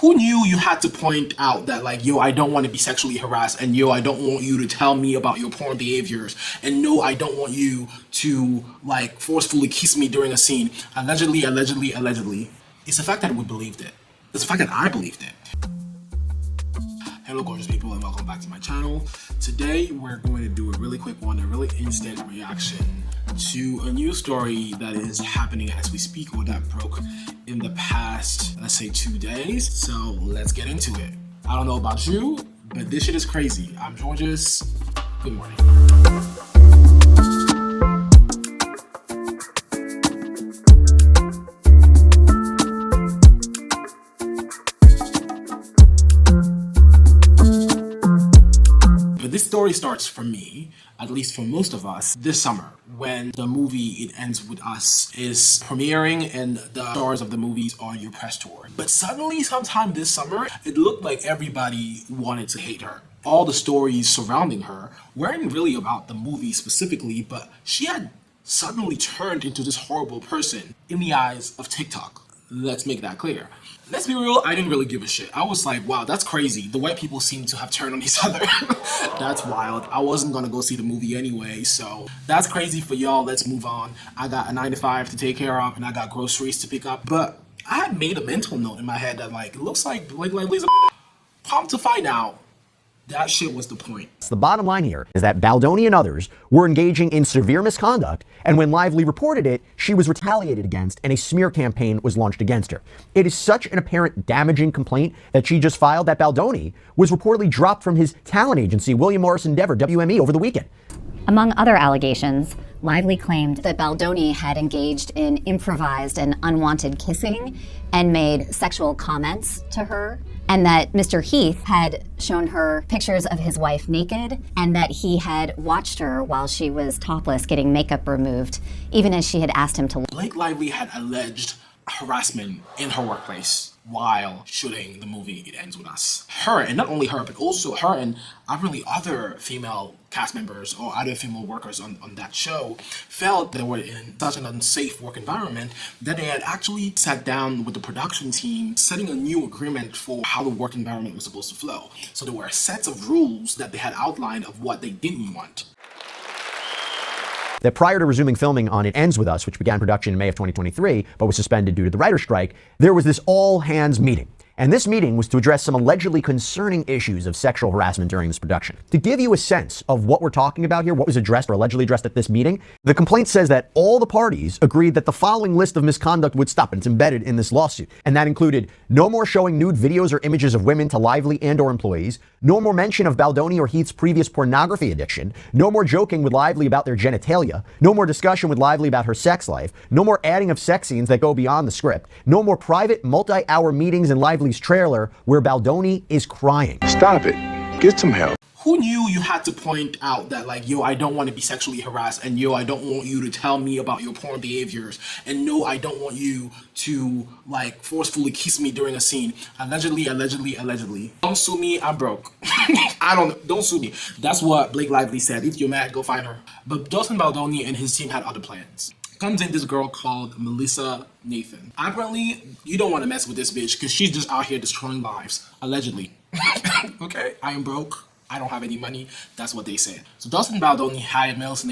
Who knew you had to point out that, like, yo, I don't want to be sexually harassed, and yo, I don't want you to tell me about your porn behaviors, and no, I don't want you to, like, forcefully kiss me during a scene. Allegedly, allegedly, allegedly. It's the fact that we believed it. It's the fact that I believed it. Hello gorgeous people, and welcome back to my channel. Today we're going to do a really quick one, a really instant reaction to a news story that is happening as we speak, or that broke in the past, let's say 2 days. So let's get into it. I don't know about you, but this shit is crazy. I'm Georges. Good morning. This story starts for me, at least for most of us, this summer when the movie It Ends With Us is premiering and the stars of the movies are on your press tour. But suddenly, sometime this summer, it looked like everybody wanted to hate her. All the stories surrounding her weren't really about the movie specifically, but she had suddenly turned into this horrible person in the eyes of TikTok. Let's make that clear. Let's be real, I didn't really give a shit. I was like, wow, that's crazy. The white people seem to have turned on each other. That's wild. I wasn't gonna go see the movie anyway, so that's crazy for y'all. Let's move on. I got a 9 to 5 to take care of, and I got groceries to pick up. But I had made a mental note in my head that, like, it looks like Blake Lively's a pump to find out that shit was the point. The bottom line here is that Baldoni and others were engaging in severe misconduct, and when Lively reported it, she was retaliated against and a smear campaign was launched against her. It is such an apparent damaging complaint that she just filed that Baldoni was reportedly dropped from his talent agency, William Morris Endeavor, WME, over the weekend. Among other allegations, Lively claimed that Baldoni had engaged in improvised and unwanted kissing and made sexual comments to her, and that Mr. Heath had shown her pictures of his wife naked, and that he had watched her while she was topless getting makeup removed, even as she had asked him to. Blake Lively had alleged harassment in her workplace while shooting the movie It Ends With Us. Her, and not only her, but also her and really other female cast members or other female workers on that show felt they were in such an unsafe work environment that they had actually sat down with the production team, setting a new agreement for how the work environment was supposed to flow. So there were sets of rules that they had outlined of what they didn't want. That prior to resuming filming on It Ends With Us, which began production in May of 2023, but was suspended due to the writer's strike, there was this all-hands meeting. And this meeting was to address some allegedly concerning issues of sexual harassment during this production. To give you a sense of what we're talking about here, what was addressed or allegedly addressed at this meeting, the complaint says that all the parties agreed that the following list of misconduct would stop, and it's embedded in this lawsuit. And that included no more showing nude videos or images of women to Lively and or employees, no more mention of Baldoni or Heath's previous pornography addiction, no more joking with Lively about their genitalia, no more discussion with Lively about her sex life, no more adding of sex scenes that go beyond the script, no more private multi-hour meetings in Lively's trailer where Baldoni is crying. Stop it. Get some help. Who knew you had to point out that, like, yo, I don't want to be sexually harassed, and yo, I don't want you to tell me about your porn behaviors, and no, I don't want you to, like, forcefully kiss me during a scene. Allegedly, allegedly, allegedly. Don't sue me, I'm broke. Don't sue me. That's what Blake Lively said. If you're mad, go find her. But Dustin Baldoni and his team had other plans. Comes in this girl called Melissa Nathan. Apparently, you don't want to mess with this bitch because she's just out here destroying lives. Allegedly. Okay, I am broke. I don't have any money. That's what they said. So Dustin Baldoni hired Melissa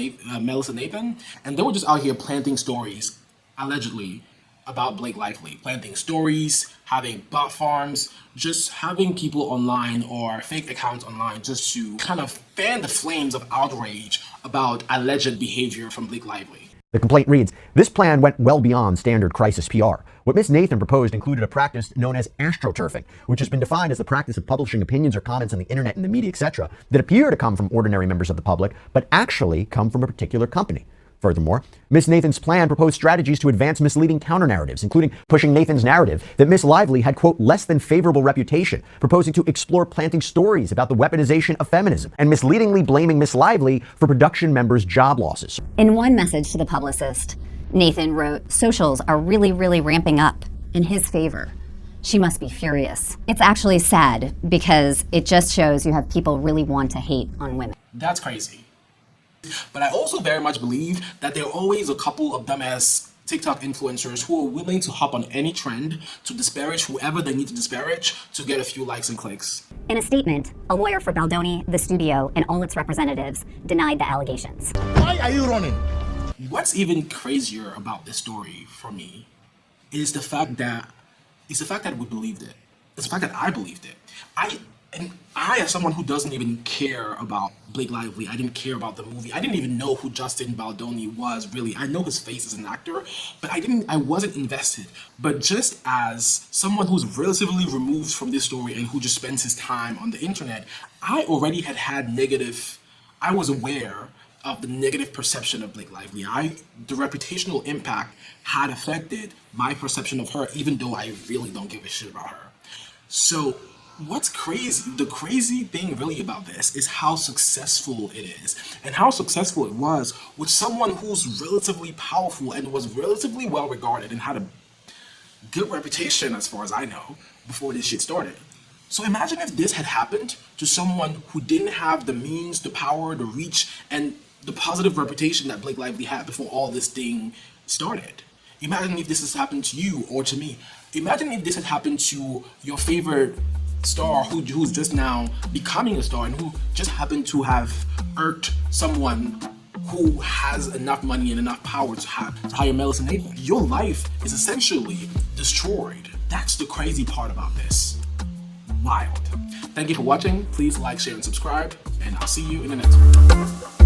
Nathan, and they were just out here planting stories, allegedly, about Blake Lively. Planting stories, having bot farms, just having people online or fake accounts online just to kind of fan the flames of outrage about alleged behavior from Blake Lively. The complaint reads, this plan went well beyond standard crisis PR. What Ms. Nathan proposed included a practice known as astroturfing, which has been defined as the practice of publishing opinions or comments on the internet and the media, etc., that appear to come from ordinary members of the public, but actually come from a particular company. Furthermore, Ms. Nathan's plan proposed strategies to advance misleading counter-narratives, including pushing Nathan's narrative that Ms. Lively had, quote, less than favorable reputation, proposing to explore planting stories about the weaponization of feminism, and misleadingly blaming Ms. Lively for production members' job losses. In one message to the publicist, Nathan wrote, "Socials are really, really ramping up in his favor. She must be furious." It's actually sad because it just shows you have people really want to hate on women. That's crazy. But I also very much believe that there are always a couple of dumbass TikTok influencers who are willing to hop on any trend to disparage whoever they need to disparage to get a few likes and clicks. In a statement, a lawyer for Baldoni, the studio, and all its representatives denied the allegations. Why are you running? What's even crazier about this story for me is the fact that we believed it. It's the fact that I believed it. I, as someone who doesn't even care about Blake Lively, I didn't care about the movie. I didn't even know who Justin Baldoni was, really. I know his face as an actor, but I wasn't invested. But just as someone who's relatively removed from this story and who just spends his time on the internet, I already had I was aware of the negative perception of Blake Lively. The reputational impact had affected my perception of her, even though I really don't give a shit about her. So what's crazy, the crazy thing really about this is how successful it is and how successful it was with someone who's relatively powerful and was relatively well regarded and had a good reputation as far as I know before this shit started. So imagine if this had happened to someone who didn't have the means, the power, the reach, and the positive reputation that Blake Lively had before all this thing started. Imagine if this has happened to you or to me. Imagine if this had happened to your favorite star who's just now becoming a star and who just happened to have irked someone who has enough money and enough power to hire Melissa Nathan. Your life is essentially destroyed. That's the crazy part about this. Wild. Thank you for watching. Please like, share, and subscribe, and I'll see you in the next one.